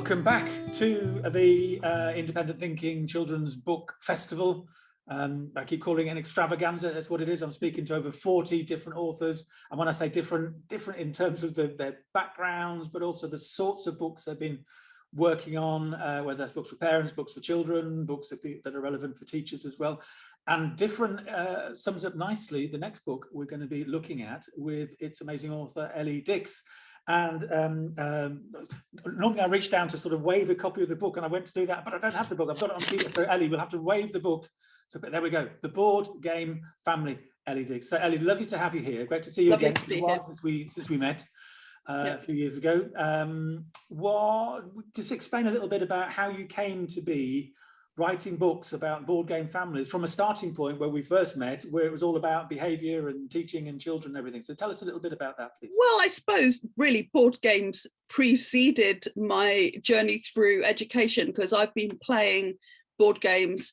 Welcome back to the Independent Thinking Children's Book Festival. I keep calling it an extravaganza. That's what it is. I'm speaking to over 40 different authors. And when I say different in terms of their backgrounds, but also the sorts of books they've been working on, whether that's books for parents, books for children, books that are relevant for teachers as well. And different sums up nicely the next book we're going to be looking at with its amazing author, Ellie Dix. And normally I reach down to sort of wave a copy of the book, and I went to do that, but I don't have the book. I've got it on paper. So Ellie, we'll have to wave the book. So there we go. The Board Game Family, Ellie Dix. So Ellie, lovely to have you here. Great to see you Lovely again. It's a while since we met a few years ago. Just explain a little bit about how you came to be writing books about board game families from a starting point where we first met, where it was all about behaviour and teaching and children and everything. So tell us a little bit about that, please. Well, I suppose really board games preceded my journey through education, because I've been playing board games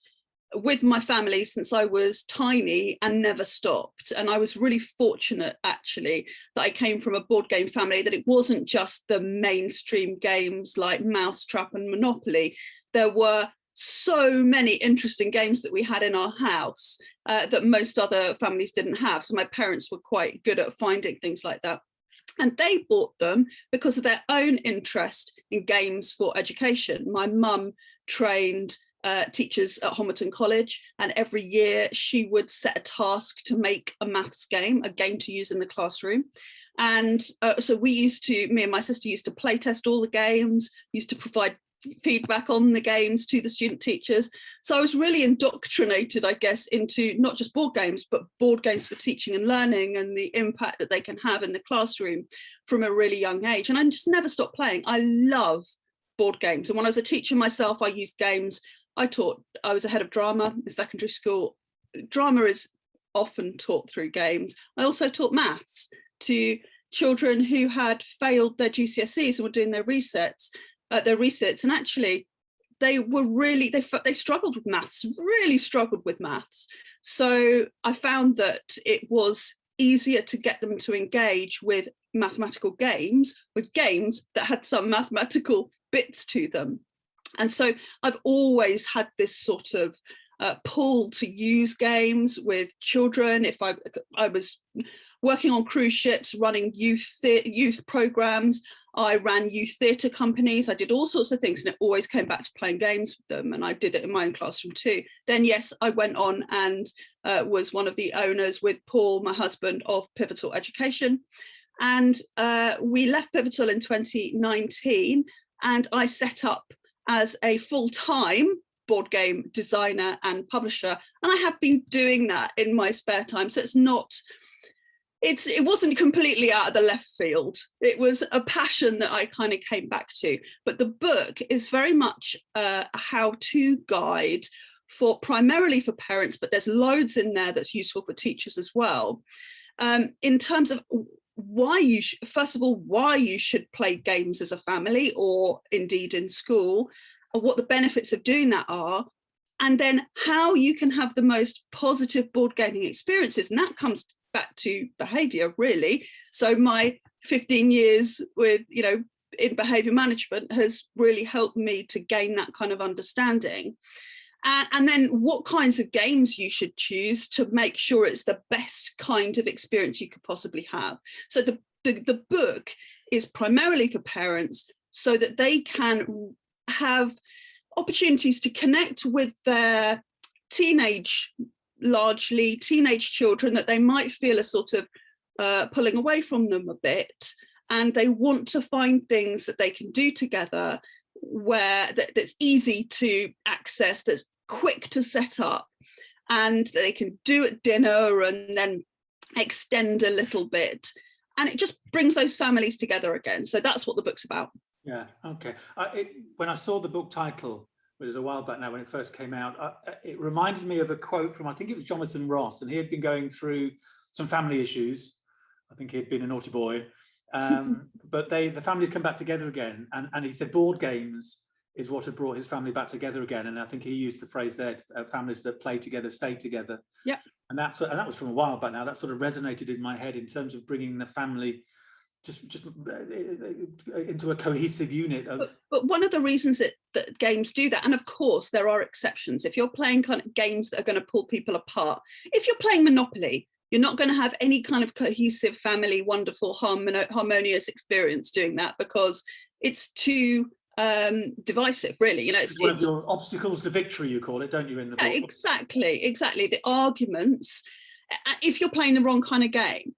with my family since I was tiny and never stopped. And I was really fortunate, actually, that I came from a board game family, that it wasn't just the mainstream games like Mousetrap and Monopoly. There were so many interesting games that we had in our house that most other families didn't have. So my parents were quite good at finding things like that. And they bought them because of their own interest in games for education. My mum trained teachers at Homerton College, and every year she would set a task to make a maths game, a game to use in the classroom. And so me and my sister used to play test all the games, used to provide feedback on the games to the student teachers. So I was really indoctrinated, I guess, into not just board games, but board games for teaching and learning and the impact that they can have in the classroom from a really young age. And I just never stopped playing. I love board games. And when I was a teacher myself, I used games. I was a head of drama in secondary school. Drama is often taught through games. I also taught maths to children who had failed their GCSEs and were doing their resets, and actually they struggled with maths, really struggled with maths. So I found that it was easier to get them to engage with mathematical games, with games that had some mathematical bits to them. And so I've always had this sort of pull to use games with children. If I was working on cruise ships, running youth programs, I ran youth theatre companies, I did all sorts of things, and it always came back to playing games with them, and I did it in my own classroom too. Then yes, I went on and was one of the owners with Paul, my husband, of Pivotal Education. And we left Pivotal in 2019, and I set up as a full-time board game designer and publisher, and I have been doing that in my spare time. So it wasn't completely out of the left field. It was a passion that I kind of came back to. But the book is very much a how-to guide primarily for parents, but there's loads in there that's useful for teachers as well. In terms of why you should play games as a family, or indeed in school, or what the benefits of doing that are, and then how you can have the most positive board gaming experiences. And that comes back to behaviour, really. So my 15 years with, in behaviour management has really helped me to gain that kind of understanding. And then what kinds of games you should choose to make sure it's the best kind of experience you could possibly have. So the book is primarily for parents so that they can have opportunities to connect with their largely teenage children that they might feel are sort of pulling away from them a bit, and they want to find things that they can do together that's easy to access, that's quick to set up, and that they can do at dinner and then extend a little bit, and it just brings those families together again. So that's what the book's about. Yeah, okay. When I saw the book title, it was a while back now when it first came out, it reminded me of a quote from, I think it was Jonathan Ross, and he had been going through some family issues. I think he had been a naughty boy, but the family had come back together again, and he said board games is what had brought his family back together again. And I think he used the phrase there, families that play together stay together. Yeah. And that was from a while back now. That sort of resonated in my head in terms of bringing the family just into a cohesive unit of. But one of the reasons that games do that, and of course there are exceptions, if you're playing kind of games that are going to pull people apart, if you're playing Monopoly, you're not going to have any kind of cohesive family, wonderful, harmonious experience doing that, because it's too divisive, really. You know, it's one of your obstacles to victory, you call it, don't you, in the book? Exactly. The arguments, if you're playing the wrong kind of game.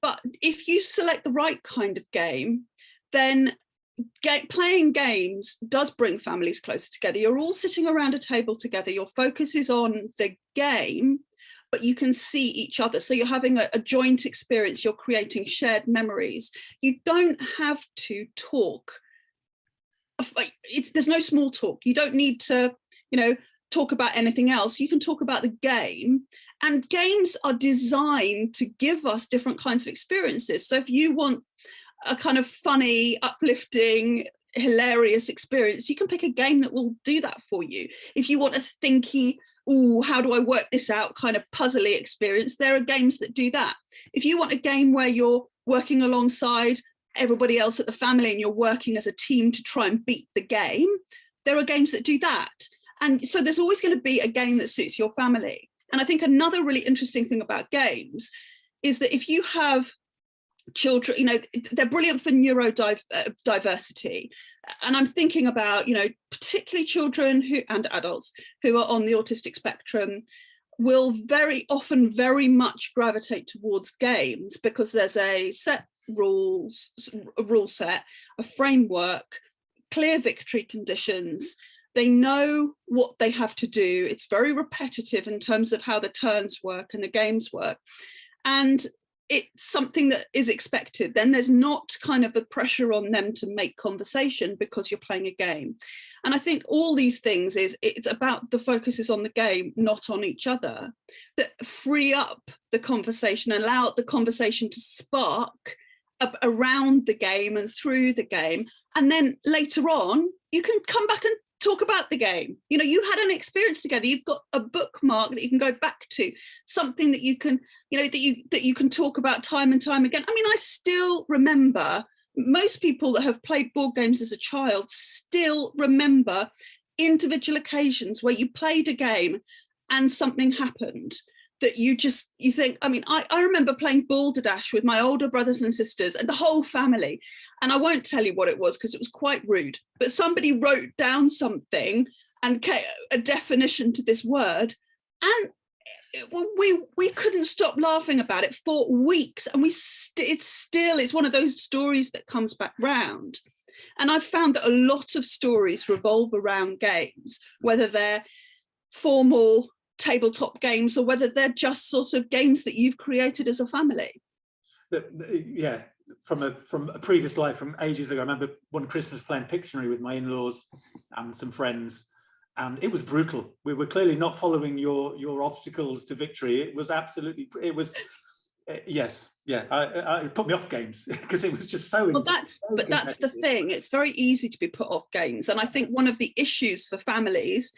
But if you select the right kind of game, then playing games does bring families closer together. You're all sitting around a table together. Your focus is on the game, but you can see each other. So you're having a joint experience. You're creating shared memories. You don't have to talk. There's no small talk. You don't need to, talk about anything else. You can talk about the game, and games are designed to give us different kinds of experiences. So if you want a kind of funny, uplifting, hilarious experience, you can pick a game that will do that for you. If you want a thinky, how do I work this out kind of puzzly experience, there are games that do that. If you want a game where you're working alongside everybody else at the family and you're working as a team to try and beat the game, there are games that do that. And so there's always going to be a game that suits your family. And I think another really interesting thing about games is that if you have children, they're brilliant for neurodiversity. And I'm thinking about, particularly children and adults who are on the autistic spectrum will very often very much gravitate towards games, because there's a set rule set, a framework, clear victory conditions. They know what they have to do. It's very repetitive in terms of how the turns work and the games work. And it's something that is expected. Then there's not kind of the pressure on them to make conversation because you're playing a game. And I think all these things it's about the focus is on the game, not on each other, that free up the conversation, allow the conversation to spark around the game and through the game. And then later on, you can come back and talk about the game. You had an experience together. You've got a bookmark that you can go back to, something that you can, that you can talk about time and time again. I mean, I still remember, most people that have played board games as a child still remember individual occasions where you played a game and something happened that you think, I mean, I remember playing Balderdash with my older brothers and sisters and the whole family. And I won't tell you what it was because it was quite rude, but somebody wrote down something and a definition to this word. And we couldn't stop laughing about it for weeks. And it's one of those stories that comes back round. And I've found that a lot of stories revolve around games, whether they're formal tabletop games or whether they're just sort of games that you've created as a family. Yeah, from a previous life, from ages ago, I remember one Christmas playing Pictionary with my in-laws and some friends, and it was brutal. We were clearly not following your obstacles to victory. It was yes, yeah. It put me off games because it was just so. Well, that's the thing. It's very easy to be put off games, and I think one of the issues for families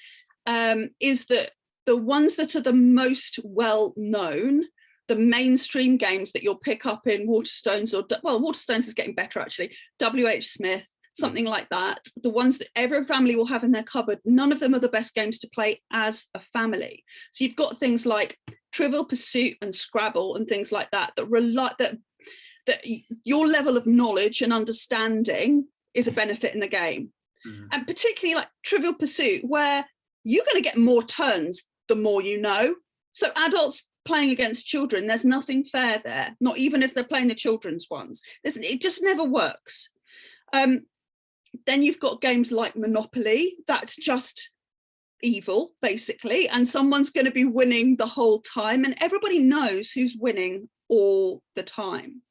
is that the ones that are the most well known, the mainstream games that you'll pick up in Waterstones, Waterstones is getting better actually, W.H. Smith, something like that, the ones that every family will have in their cupboard, none of them are the best games to play as a family. So you've got things like Trivial Pursuit and Scrabble and things like that that your level of knowledge and understanding is a benefit in the game. And particularly like Trivial Pursuit, where you're going to get more turns the more you know. So adults playing against children, there's nothing fair there, not even if they're playing the children's ones. It just never works. Then you've got games like Monopoly, that's just evil, basically, and someone's going to be winning the whole time, and everybody knows who's winning all the time.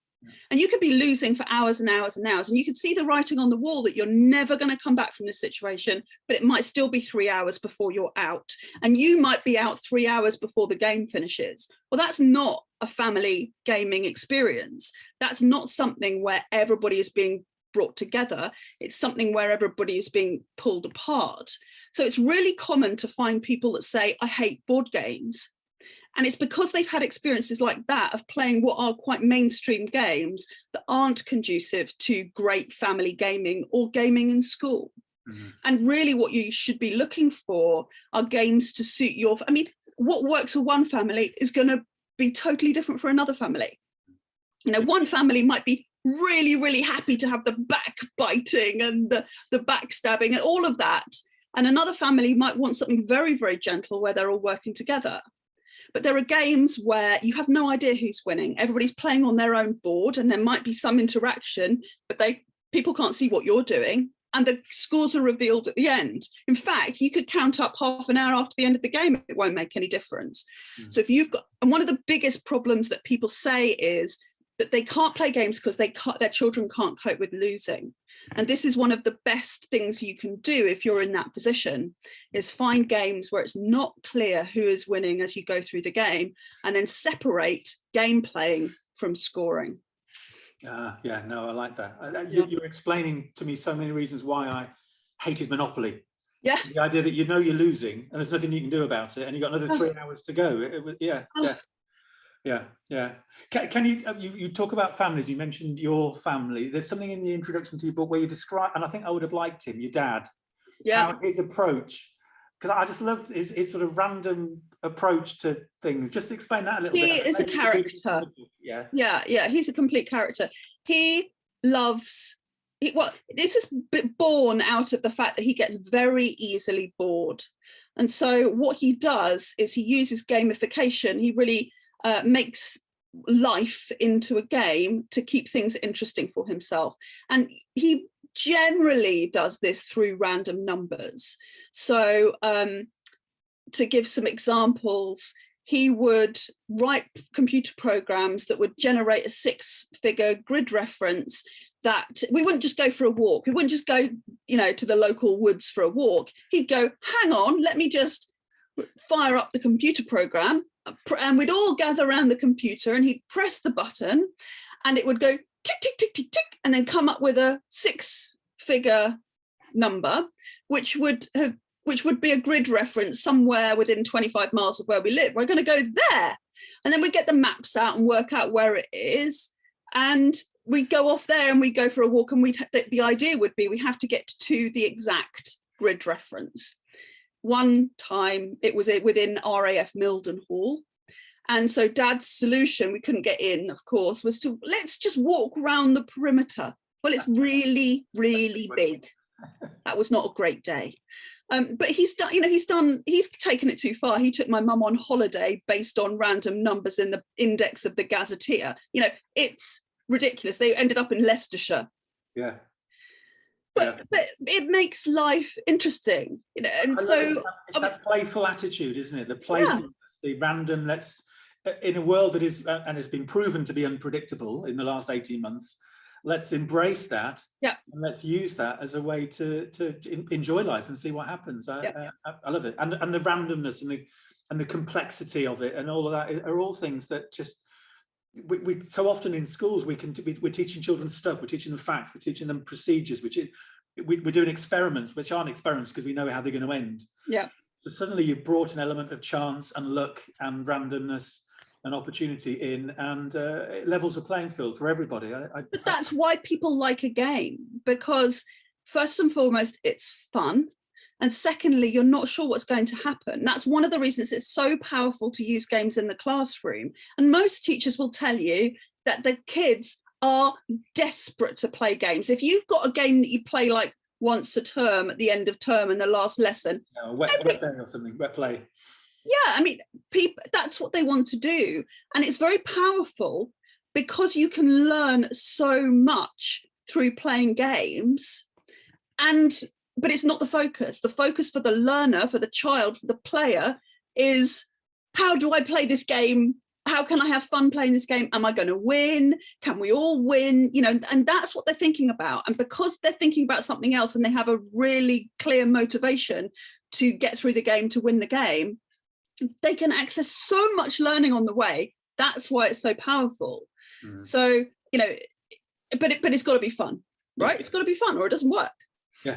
And you could be losing for hours and hours and hours, and you can see the writing on the wall that you're never going to come back from this situation, but it might still be 3 hours before you're out, and you might be out 3 hours before the game finishes. Well, that's not a family gaming experience. That's not something where everybody is being brought together. It's something where everybody is being pulled apart. So it's really common to find people that say, I hate board games. And it's because they've had experiences like that of playing what are quite mainstream games that aren't conducive to great family gaming or gaming in school. And really what you should be looking for are games to suit your, I mean, what works for one family is going to be totally different for another family. You know, one family might be really, really happy to have the backbiting and the backstabbing and all of that. And another family might want something very, very gentle where they're all working together. But there are games where you have no idea who's winning. Everybody's playing on their own board and there might be some interaction, but people can't see what you're doing. And the scores are revealed at the end. In fact, you could count up half an hour after the end of the game. It won't make any difference. So if you've got, and one of the biggest problems that people say is that they can't play games because their children can't cope with losing. And this is one of the best things you can do if you're in that position, is find games where it's not clear who is winning as you go through the game, and then separate game playing from scoring. Yeah, no, I like that. You're explaining to me so many reasons why I hated Monopoly. Yeah. The idea that you know you're losing and there's nothing you can do about it, and you've got another 3 hours to go. Can you talk about families? You mentioned your family. There's something in the introduction to your book where you describe, and I think I would have liked him, your dad. Yeah. How his approach, because I just loved his sort of random approach to things. Just explain that a little bit. He is a character. Yeah, he's a complete character. He loves, this is born out of the fact that he gets very easily bored. And so what he does is he uses gamification. He really makes life into a game to keep things interesting for himself. And he generally does this through random numbers. So to give some examples, he would write computer programs that would generate a 6-figure grid reference that we wouldn't just go for a walk. We wouldn't just go, to the local woods for a walk. He'd go, hang on, let me just fire up the computer program, and we'd all gather around the computer and he'd press the button and it would go tick, tick, tick, tick, tick, and then come up with a 6-figure number, which would be a grid reference somewhere within 25 miles of where we live. We're going to go there. And then we get the maps out and work out where it is. And we go off there and we go for a walk. And the idea would be we have to get to the exact grid reference. One time it was within RAF Mildenhall. And so Dad's solution, we couldn't get in, of course, was to let's just walk around the perimeter. Well, it's really, really big. That was not a great day. But he's taken it too far. He took my mum on holiday based on random numbers in the index of the Gazetteer. It's ridiculous. They ended up in Leicestershire. Yeah. But it makes life interesting, and so it's that playful attitude, isn't it? The playfulness, the random. Let's, in a world that is and has been proven to be unpredictable in the last 18 months, let's embrace that. Yeah, and let's use that as a way to enjoy life and see what happens. I love it, and the randomness and the complexity of it and all of that are all things that just. We so often in schools we're teaching children stuff, we're teaching them facts, we're teaching them procedures, we're doing experiments which aren't experiments because we know how they're going to end. Yeah. So suddenly you've brought an element of chance and luck and randomness and opportunity in, and it levels the playing field for everybody. But that's why people like a game, because first and foremost it's fun. And secondly, you're not sure what's going to happen. That's one of the reasons it's so powerful to use games in the classroom. And most teachers will tell you that the kids are desperate to play games. If you've got a game that you play like once a term at the end of term and the last lesson. Wet day or something, wet play. Yeah, I mean, people, that's what they want to do. And it's very powerful because you can learn so much through playing games. But it's not the focus. The focus for the learner, for the child, for the player is, how do I play this game? How can I have fun playing this game? Am I going to win? Can we all win? And that's what they're thinking about. And because they're thinking about something else and they have a really clear motivation to get through the game, to win the game, they can access so much learning on the way. That's why it's so powerful. So, but it's got to be fun, right? It's got to be fun or it doesn't work. Yeah,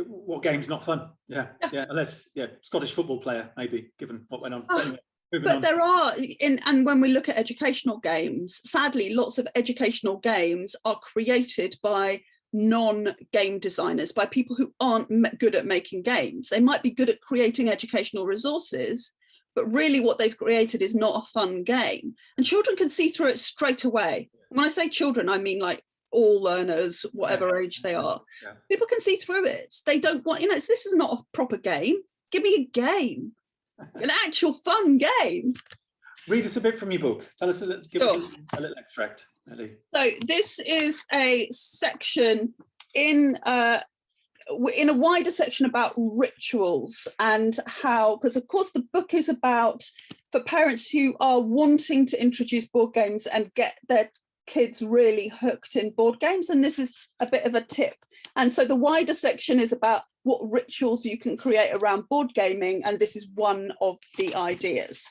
what game's not fun? Yeah, unless Scottish football player maybe, given what went on. Anyway. Moving But on. there are, and when we look at educational games, sadly, lots of educational games are created by non-game designers, by people who aren't good at making games. They might be good at creating educational resources, but really what they've created is not a fun game. And children can see through it straight away. When I say children, I mean like all learners, whatever age they are. Yeah. People can see through it. They don't want, this is not a proper game. Give me a game. An actual fun game. Read us a bit from your book. Tell us give us a little extract, Ellie. So this is a section in a wider section about rituals and how, because of course the book is about for parents who are wanting to introduce board games and get their kids really hooked in board games, and this is a bit of a tip. And so the wider section is about what rituals you can create around board gaming, and this is one of the ideas.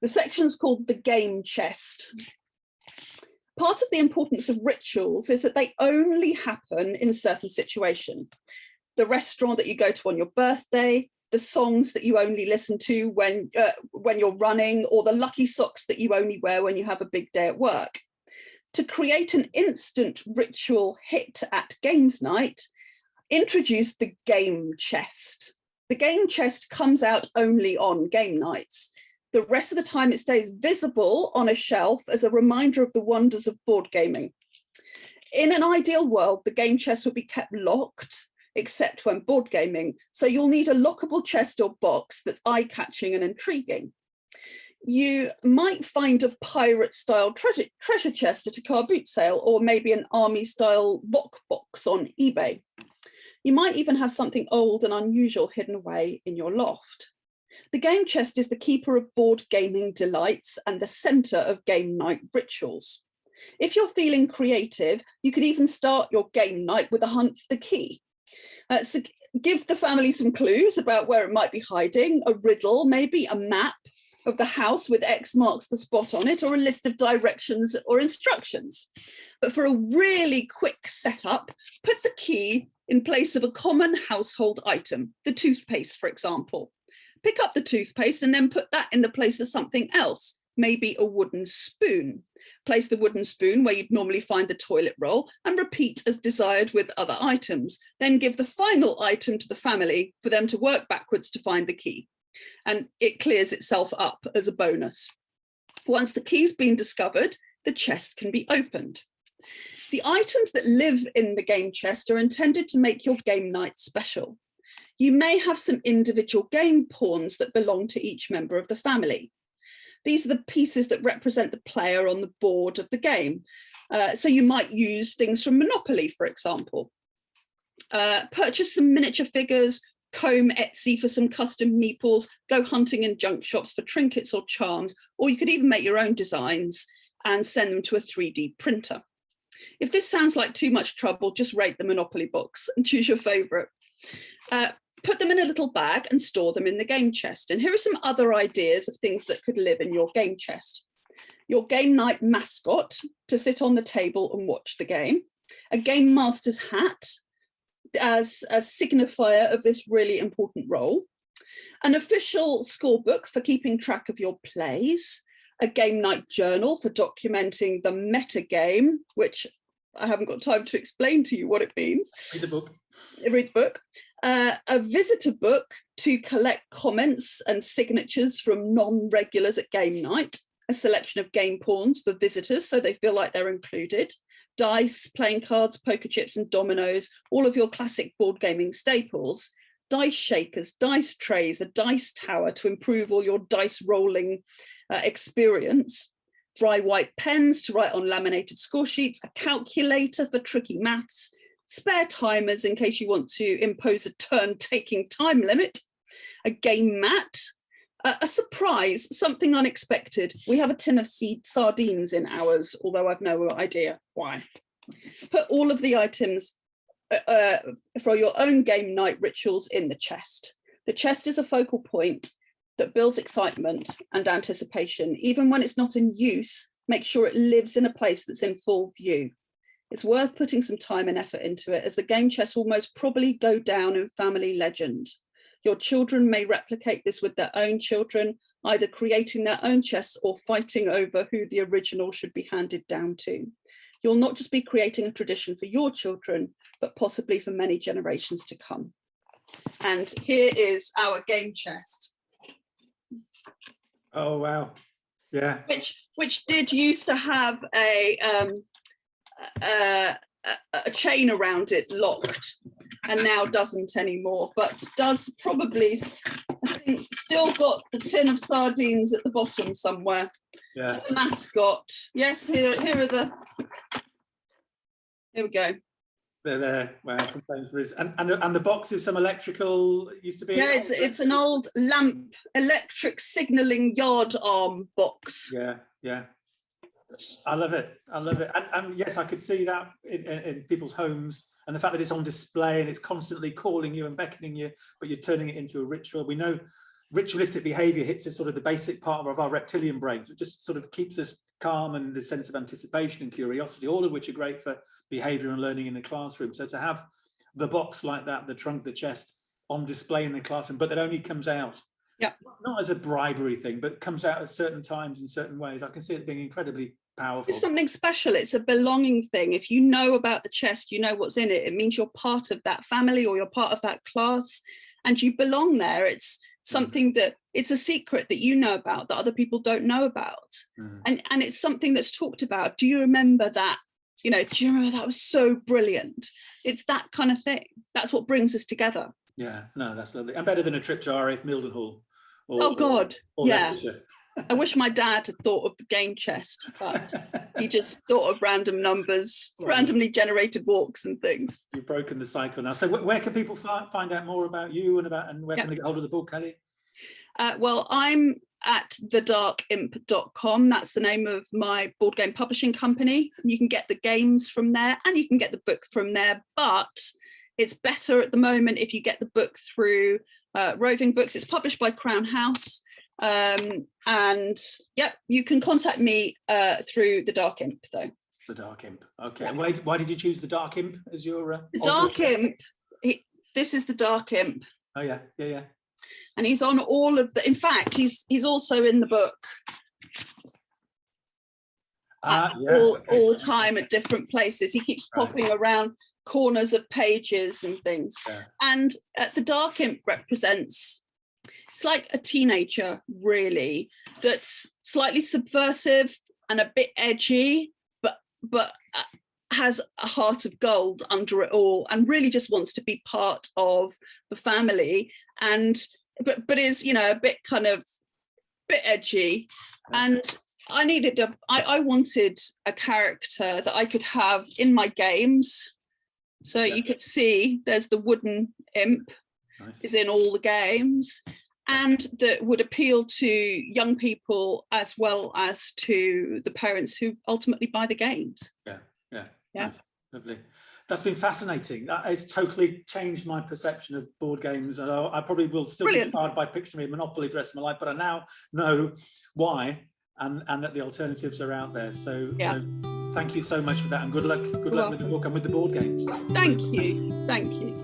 The section's called the game chest. Part of the importance of rituals is that they only happen in certain situations. The restaurant that you go to on your birthday, the songs that you only listen to when you're running, or the lucky socks that you only wear when you have a big day at work. To create an instant ritual hit at games night, introduce the game chest. The game chest comes out only on game nights. The rest of the time it stays visible on a shelf as a reminder of the wonders of board gaming. In an ideal world, the game chest would be kept locked, except when board gaming. So you'll need a lockable chest or box that's eye-catching and intriguing. You might find a pirate-style treasure chest at a car boot sale, or maybe an army-style lockbox on eBay. You might even have something old and unusual hidden away in your loft. The game chest is the keeper of board gaming delights and the centre of game night rituals. If you're feeling creative, you could even start your game night with a hunt for the key. So give the family some clues about where it might be hiding, a riddle, maybe a map of the house with X marks the spot on it, or a list of directions or instructions. But for a really quick setup, put the key in place of a common household item, the toothpaste, for example. Pick up the toothpaste and then put that in the place of something else, maybe a wooden spoon. Place the wooden spoon where you'd normally find the toilet roll and repeat as desired with other items. Then give the final item to the family for them to work backwards to find the key. And it clears itself up as a bonus. Once the key's been discovered, the chest can be opened. The items that live in the game chest are intended to make your game night special. You may have some individual game pawns that belong to each member of the family. These are the pieces that represent the player on the board of the game. So you might use things from Monopoly, for example. Purchase some miniature figures, comb Etsy for some custom meeples, go hunting in junk shops for trinkets or charms, or you could even make your own designs and send them to a 3D printer. If this sounds like too much trouble, just rate the Monopoly books and choose your favourite. Put them in a little bag and store them in the game chest. And here are some other ideas of things that could live in your game chest. Your game night mascot to sit on the table and watch the game. A game master's hat as a signifier of this really important role. An official scorebook for keeping track of your plays. A game night journal for documenting the meta game, which I haven't got time to explain to you what it means. Read the book. Read the book. A visitor book to collect comments and signatures from non-regulars at game night. A selection of game pawns for visitors so they feel like they're included. Dice, playing cards, poker chips and dominoes, all of your classic board gaming staples. Dice shakers, dice trays, a dice tower to improve all your dice rolling experience. Dry white pens to write on laminated score sheets, a calculator for tricky maths, spare timers in case you want to impose a turn-taking time limit, a game mat, a surprise, something unexpected. We have a tin of sardines in ours, although I've no idea why. Put all of the items for your own game night rituals in the chest. The chest is a focal point that builds excitement and anticipation. Even when it's not in use, make sure it lives in a place that's in full view. It's worth putting some time and effort into it, as the game chest will most probably go down in family legend. Your children may replicate this with their own children, either creating their own chests or fighting over who the original should be handed down to. You'll not just be creating a tradition for your children, but possibly for many generations to come. And here is our game chest. Oh, wow. Yeah. Which did used to have a chain around it, locked, and now doesn't anymore, but does probably, I think, still got the tin of sardines at the bottom somewhere. Yeah. The mascot. Yes, here are the. Here we go. They're there. Wow, from Sainsbury's. And the box is some electrical, used to be. Yeah, it's an old lamp, electric signalling yard arm box. Yeah, yeah. I love it. I love it. And yes, I could see that in people's homes, and the fact that it's on display and it's constantly calling you and beckoning you, but you're turning it into a ritual. We know ritualistic behavior hits sort of the basic part of our reptilian brains. It just sort of keeps us calm, and the sense of anticipation and curiosity, all of which are great for behavior and learning in the classroom. So to have the box like that, the trunk, the chest on display in the classroom, but that only comes out, not as a bribery thing, but comes out at certain times in certain ways. I can see it being incredibly powerful. It's something special. It's a belonging thing. If you know about the chest, you know what's in it. It means you're part of that family or you're part of that class and you belong there. It's something that it's a secret that you know about that other people don't know about. And it's something that's talked about. Do you remember that? You know, do you remember that was so brilliant? It's that kind of thing. That's what brings us together. Yeah, no, that's lovely. And better than a trip to RAF Mildenhall. Oh God, or yeah. I wish my dad had thought of the game chest, but he just thought of random numbers, randomly generated walks and things. You've broken the cycle now. So where can people find out more about you and where can they get hold of the book, Ellie? Well, I'm at thedarkimp.com. That's the name of my board game publishing company. You can get the games from there and you can get the book from there, but it's better at the moment if you get the book through Roving Books. It's published by Crown House. And yeah, you can contact me through the Dark Imp though. The Dark Imp. Okay. And why did you choose the Dark Imp as your the Dark Imp? This is the Dark Imp. Oh yeah, yeah, yeah. And he's on all of the, in fact, he's also in the book. All time at different places. He keeps popping around corners of pages and things. Yeah. And the Dark Imp represents, it's like a teenager really, that's slightly subversive and a bit edgy, but has a heart of gold under it all and really just wants to be part of the family, and but is, you know, a bit edgy. And I wanted a character that I could have in my games. So you could see there's the wooden imp. Nice. Is in all the games, and that would appeal to young people as well as to the parents who ultimately buy the games. Yeah. Nice. Lovely. That's been fascinating. It's totally changed my perception of board games. I probably will still be inspired by Pictionary and Monopoly for the rest of my life, but I now know why and that the alternatives are out there. So thank you so much for that, and good luck with the book and with the board games. Thank you.